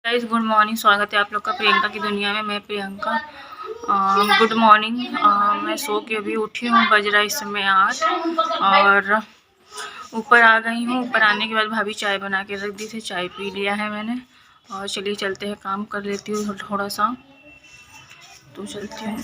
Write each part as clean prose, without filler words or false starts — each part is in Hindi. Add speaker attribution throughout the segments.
Speaker 1: Guys good morning. स्वागत है आप लोग का प्रियंका की दुनिया में। मैं प्रियंका। Good morning. मैं सो के अभी उठी हूँ। बज रहा है इस समय 8 और ऊपर आ गई हूँ। ऊपर आने के बाद भाभी चाय बना के रख दी थी, चाय पी लिया है मैंने। और चलिए चलते हैं, काम कर लेती हूँ थोड़ा सा, तो चलती हूँ।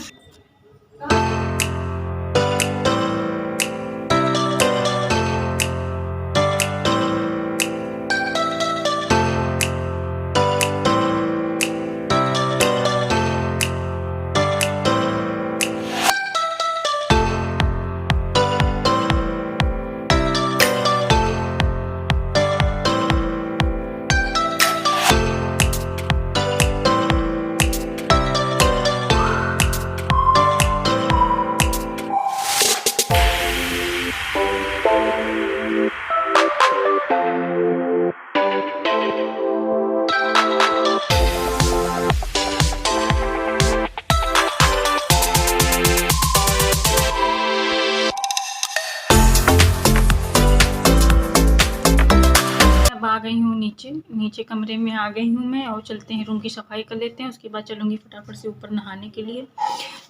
Speaker 1: आ गई हूँ नीचे कमरे में आ गई हूँ मैं। और चलते हैं, रूम की सफाई कर लेते हैं, उसके बाद चलूँगी फटाफट से ऊपर नहाने के लिए।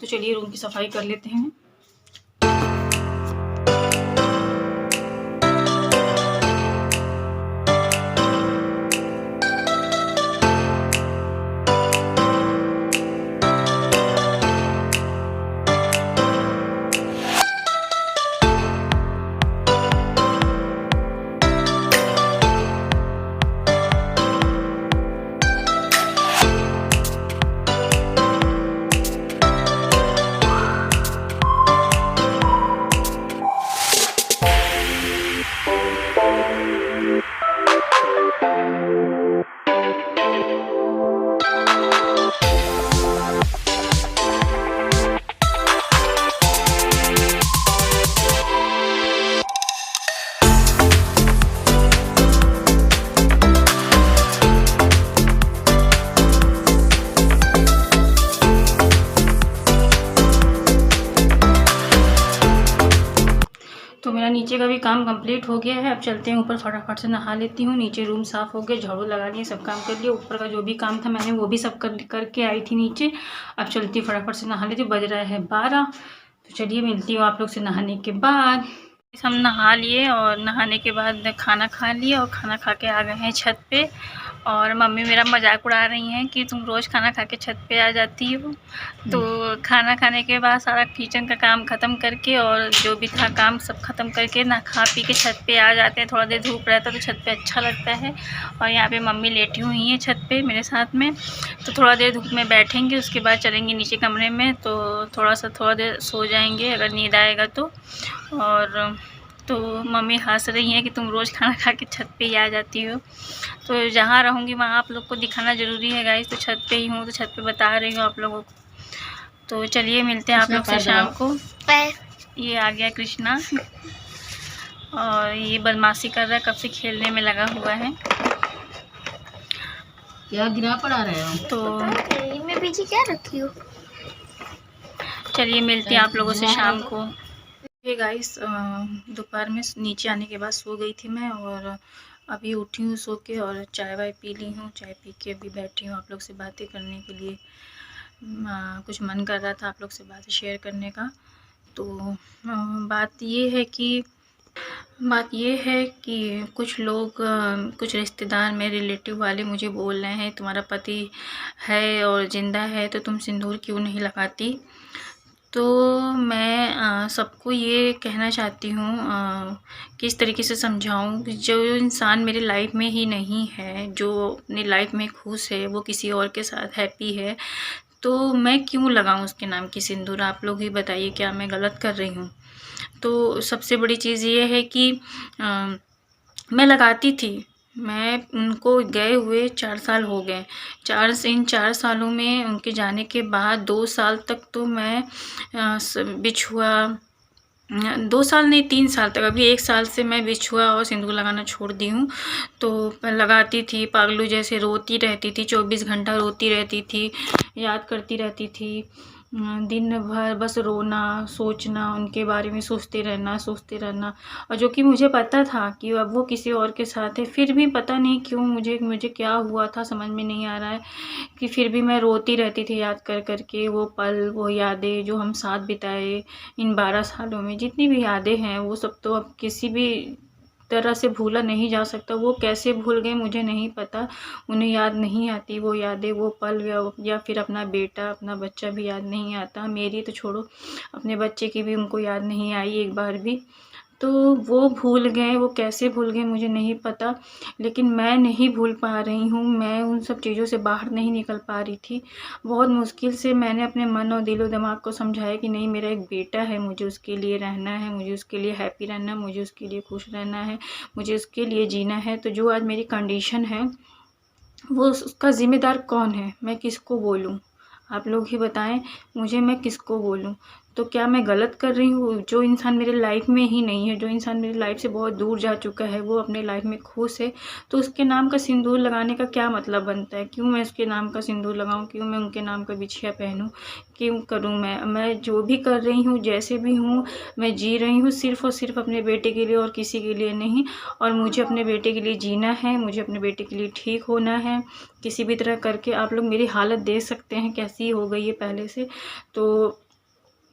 Speaker 1: तो चलिए रूम की सफाई कर लेते हैं। तो मेरा नीचे का भी काम कंप्लीट हो गया है। अब चलते हैं ऊपर, फटाफट से नहा लेती हूँ। नीचे रूम साफ़ हो गया, झाड़ू लगा लिए, सब काम कर लिया। ऊपर का जो भी काम था मैंने वो भी सब करके आई थी नीचे। अब चलती हूँ, फटाफट से नहा लेती हूँ। बज रहा है 12। तो चलिए मिलती हूँ आप लोग से नहाने के बाद। हम नहा लिए और नहाने के बाद खाना खा लिए और खाना खा के आ गए हैं छत पे। और मम्मी मेरा मजाक उड़ा रही हैं कि तुम रोज़ खाना खा के छत पे आ जाती हो। तो खाना खाने के बाद सारा किचन का काम ख़त्म करके और जो भी था काम सब ख़त्म करके ना खा पी के छत पे आ जाते हैं। थोड़ा देर धूप रहता है तो छत पे अच्छा लगता है। और यहाँ पे मम्मी लेटी हुई हैं छत पे मेरे साथ में। तो थोड़ा देर धूप में बैठेंगे, उसके बाद चलेंगे नीचे कमरे में। तो थोड़ा देर सो जाएंगे अगर नींद आएगा तो। और तो मम्मी हंस रही हैं कि तुम रोज़ खाना खा के छत पे ही आ जाती हो। तो जहाँ रहूँगी वहाँ आप लोग को दिखाना ज़रूरी है गाइस। तो छत पे ही हूँ तो छत पे बता रही हूँ आप लोगों को। तो चलिए मिलते हैं आप लोग से शाम को। ये आ गया कृष्णा और ये बदमाशी कर रहा है, कब से खेलने में लगा हुआ है।
Speaker 2: क्या गिरा पड़ा रहे हो?
Speaker 1: तो
Speaker 3: मैं पीछे क्या रखी हूँ।
Speaker 1: चलिए मिलते हैं आप लोगों से शाम को। हे गाइस, दोपहर में नीचे आने के बाद सो गई थी मैं और अभी उठी हूँ सो के और चाय वाय पी ली हूँ। चाय पी के अभी बैठी हूँ आप लोग से बातें करने के लिए। कुछ मन कर रहा था आप लोग से बातें शेयर करने का। तो बात ये है कि कुछ लोग, कुछ रिश्तेदार मेरे रिलेटिव वाले मुझे बोल रहे हैं तुम्हारा पति है और ज़िंदा है तो तुम सिंदूर क्यों नहीं लगाती। तो मैं सबको ये कहना चाहती हूँ, किस तरीके से समझाऊँ कि जो इंसान मेरी लाइफ में ही नहीं है, जो अपनी लाइफ में खुश है, वो किसी और के साथ हैप्पी है, तो मैं क्यों लगाऊँ उसके नाम की सिंदूर। आप लोग ही बताइए, क्या मैं गलत कर रही हूँ। तो सबसे बड़ी चीज़ ये है कि मैं लगाती थी। मैं उनको गए हुए 4 साल हो गए। इन 4 सालों में उनके जाने के बाद 2 साल तक तो मैं बिछुआ, 2 साल नहीं 3 साल तक, अभी 1 साल से मैं बिछुआ और सिंदूर लगाना छोड़ दी हूँ। तो मैं लगाती थी, पागलू जैसे रोती रहती थी, 24 घंटा रोती रहती थी, याद करती रहती थी दिन भर बस रोना, सोचना, उनके बारे में सोचते रहना। और जो कि मुझे पता था कि अब वो किसी और के साथ है, फिर भी पता नहीं क्यों मुझे क्या हुआ था समझ में नहीं आ रहा है कि फिर भी मैं रोती रहती थी याद कर के वो पल, वो यादें जो हम साथ बिताए इन 12 सालों में। जितनी भी यादें हैं वो सब तो अब किसी भी तरह से भूला नहीं जा सकता। वो कैसे भूल गए मुझे नहीं पता, उन्हें याद नहीं आती वो यादें, वो पल, या फिर अपना बेटा, अपना बच्चा भी याद नहीं आता। मेरी तो छोड़ो, अपने बच्चे की भी उनको याद नहीं आई एक बार भी। तो वो भूल गए, वो कैसे भूल गए मुझे नहीं पता, लेकिन मैं नहीं भूल पा रही हूँ। मैं उन सब चीज़ों से बाहर नहीं निकल पा रही थी। बहुत मुश्किल से मैंने अपने मन और दिलो दिमाग को समझाया कि नहीं, मेरा एक बेटा है, मुझे उसके लिए रहना है, मुझे उसके लिए हैप्पी रहना है, मुझे उसके लिए खुश रहना है, मुझे उसके लिए जीना है। तो जो आज मेरी कंडीशन है वो उसका ज़िम्मेदार कौन है? मैं किसको बोलूँ? आप लोग ही बताएँ मुझे, मैं किसको बोलूँ? तो क्या मैं गलत कर रही हूँ? जो इंसान मेरे लाइफ़ में ही नहीं है, जो इंसान मेरी लाइफ़ से बहुत दूर जा चुका है, वो अपने लाइफ़ में खुश है, तो उसके नाम का सिंदूर लगाने का क्या मतलब बनता है? क्यों मैं उसके नाम का सिंदूर लगाऊँ? क्यों मैं उनके नाम का बिछिया पहनूँ? क्यों करूँ मैं? मैं जो भी कर रही हूँ, जैसे भी हूँ, मैं जी रही हूँ सिर्फ़ और सिर्फ़ अपने बेटे के लिए और किसी के लिए नहीं। और मुझे अपने बेटे के लिए जीना है, मुझे अपने बेटे के लिए ठीक होना है, किसी भी तरह करके। आप लोग मेरी हालत देख सकते हैं कैसी हो गई है पहले से। तो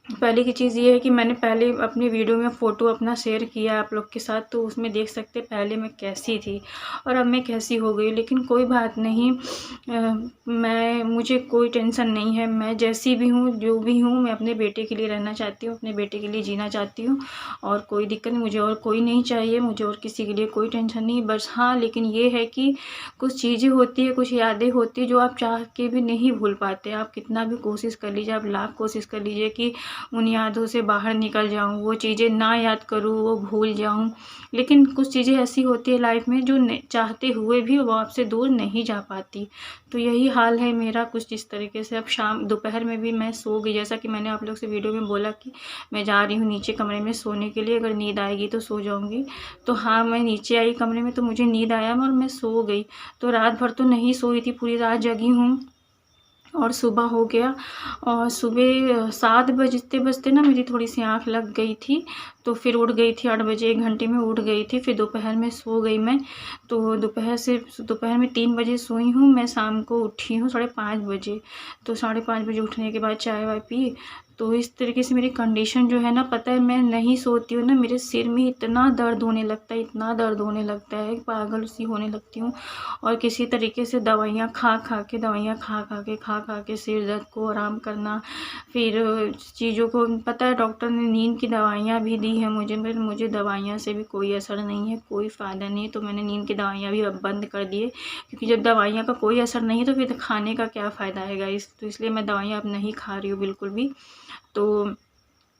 Speaker 1: पहले की चीज़ ये है कि मैंने पहले अपनी वीडियो में फ़ोटो अपना शेयर किया आप लोग के साथ, तो उसमें देख सकते हैं पहले मैं कैसी थी और अब मैं कैसी हो गई। लेकिन कोई बात नहीं, मुझे कोई टेंशन नहीं है। मैं जैसी भी हूँ, जो भी हूँ, मैं अपने बेटे के लिए रहना चाहती हूँ, अपने बेटे के लिए जीना चाहती हूँ और कोई दिक्कत नहीं, मुझे और कोई नहीं चाहिए, मुझे और किसी के लिए कोई टेंशन नहीं। बस हाँ, लेकिन ये है कि कुछ चीज़ें होती है, कुछ यादें होती है जो आप चाह के भी नहीं भूल पाते। आप कितना भी कोशिश कर लीजिए, आप लाख कोशिश कर लीजिए कि उन यादों से बाहर निकल जाऊँ, वो चीज़ें ना याद करूँ, वो भूल जाऊँ, लेकिन कुछ चीज़ें ऐसी होती है लाइफ़ में जो चाहते हुए भी वो आपसे दूर नहीं जा पाती। तो यही हाल है मेरा कुछ इस तरीके से। अब दोपहर में भी मैं सो गई, जैसा कि मैंने आप लोग से वीडियो में बोला कि मैं जा रही हूँ नीचे कमरे में सोने के लिए, अगर नींद आएगी तो सो जाऊँगी। तो हाँ, मैं नीचे आई कमरे में तो मुझे नींद आया और मैं सो गई। तो रात भर तो नहीं सोई थी, पूरी रात जगी हूँ और सुबह हो गया और सुबह 7 बजते-बजते ना मेरी थोड़ी-सी आँख लग गई थी, तो फिर उठ गई थी 8 बजे, 1 घंटे में उठ गई थी। फिर दोपहर में सो गई मैं, तो दोपहर में 3 बजे सोई हूँ, मैं शाम को उठी हूँ 5:30 बजे। तो 5:30 बजे उठने के बाद चाय-वाय पी, तो इस तरीके से मेरी कंडीशन जो है ना, पता है मैं नहीं सोती हूँ ना, मेरे सिर में इतना दर्द होने लगता है, इतना दर्द होने लगता है, पागल सी होने लगती हूँ। और किसी तरीके से दवाइयाँ खा-खा के सिर दर्द को आराम करना, फिर चीज़ों को पता है डॉक्टर ने नींद की दवाइयाँ भी दी हैं मुझे, पर मुझे दवाइयाँ से भी कोई असर नहीं है, कोई फ़ायदा नहीं है। तो मैंने नींद की दवाइयाँ भी अब बंद कर दी है, क्योंकि जब दवाइयाँ का कोई असर नहीं है तो फिर खाने का क्या फ़ायदा है गाइस। तो इसलिए मैं दवाइयाँ अब नहीं खा रही हूँ बिल्कुल भी। तो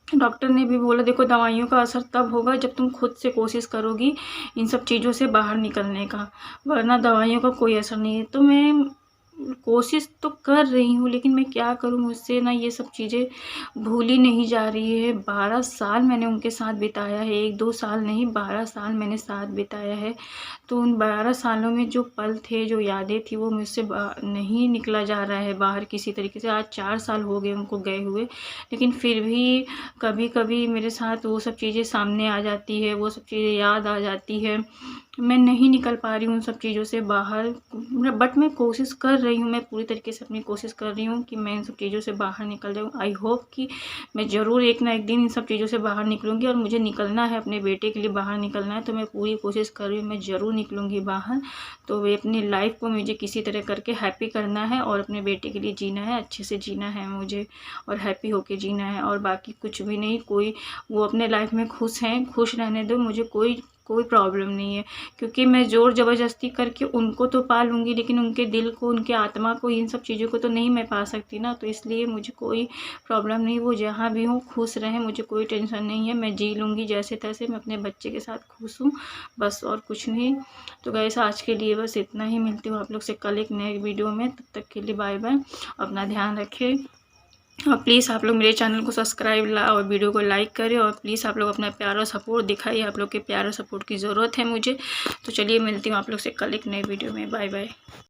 Speaker 1: डॉक्टर ने भी बोला, देखो दवाइयों का असर तब होगा जब तुम खुद से कोशिश करोगी इन सब चीज़ों से बाहर निकलने का, वरना दवाइयों का कोई असर नहीं है। तो मैं कोशिश तो कर रही हूँ, लेकिन मैं क्या करूँ, मुझसे ना ये सब चीज़ें भूली नहीं जा रही है। 12 साल मैंने उनके साथ बिताया है, 1-2 साल नहीं, 12 साल मैंने साथ बिताया है। तो उन 12 सालों में जो पल थे, जो यादें थी, वो मुझसे नहीं निकला जा रहा है बाहर किसी तरीके से। आज 4 साल हो गए उनको गए हुए, लेकिन फिर भी कभी-कभी मेरे साथ वो सब चीज़ें सामने आ जाती है, वो सब चीज़ें याद आ जाती है। मैं नहीं निकल पा रही हूँ उन सब चीज़ों से बाहर, बट मैं कोशिश कर रही हूँ, मैं पूरी तरीके से अपनी कोशिश कर रही हूँ कि मैं इन सब चीज़ों से बाहर निकल जाऊँ। आई होप कि मैं ज़रूर एक ना एक दिन इन सब चीज़ों से बाहर निकलूँगी, और मुझे निकलना है, अपने बेटे के लिए बाहर निकलना है, तो मैं पूरी कोशिश कर रही हूँ, मैं ज़रूर निकलूँगी बाहर। तो वे अपनी लाइफ़ को मुझे किसी तरह करके हैप्पी करना है और अपने बेटे के लिए जीना है, अच्छे से जीना है मुझे, और हैप्पी होके जीना है, और बाकी कुछ भी नहीं। वो अपने लाइफ़ में खुश हैं, खुश रहने दो, मुझे कोई प्रॉब्लम नहीं है, क्योंकि मैं ज़ोर ज़बरदस्ती करके उनको तो पा लूँगी, लेकिन उनके दिल को, उनके आत्मा को, इन सब चीज़ों को तो नहीं मैं पा सकती ना। तो इसलिए मुझे कोई प्रॉब्लम नहीं, वो जहाँ भी हों खुश रहें, मुझे कोई टेंशन नहीं है, मैं जी लूँगी जैसे तैसे, मैं अपने बच्चे के साथ खुश हूँ, बस और कुछ नहीं। तो गाइस आज के लिए बस इतना ही, मिलती हूँ आप लोग से कल एक नए वीडियो में, तब तक के लिए बाय बाय, अपना ध्यान रखें। और प्लीज़ आप लोग मेरे चैनल को सब्सक्राइब और वीडियो को लाइक करें, और प्लीज़ आप लोग अपना प्यार और सपोर्ट दिखाइए, आप लोग के प्यार और सपोर्ट की ज़रूरत है मुझे। तो चलिए मिलती हूँ आप लोग से कल एक नए वीडियो में, बाय बाय।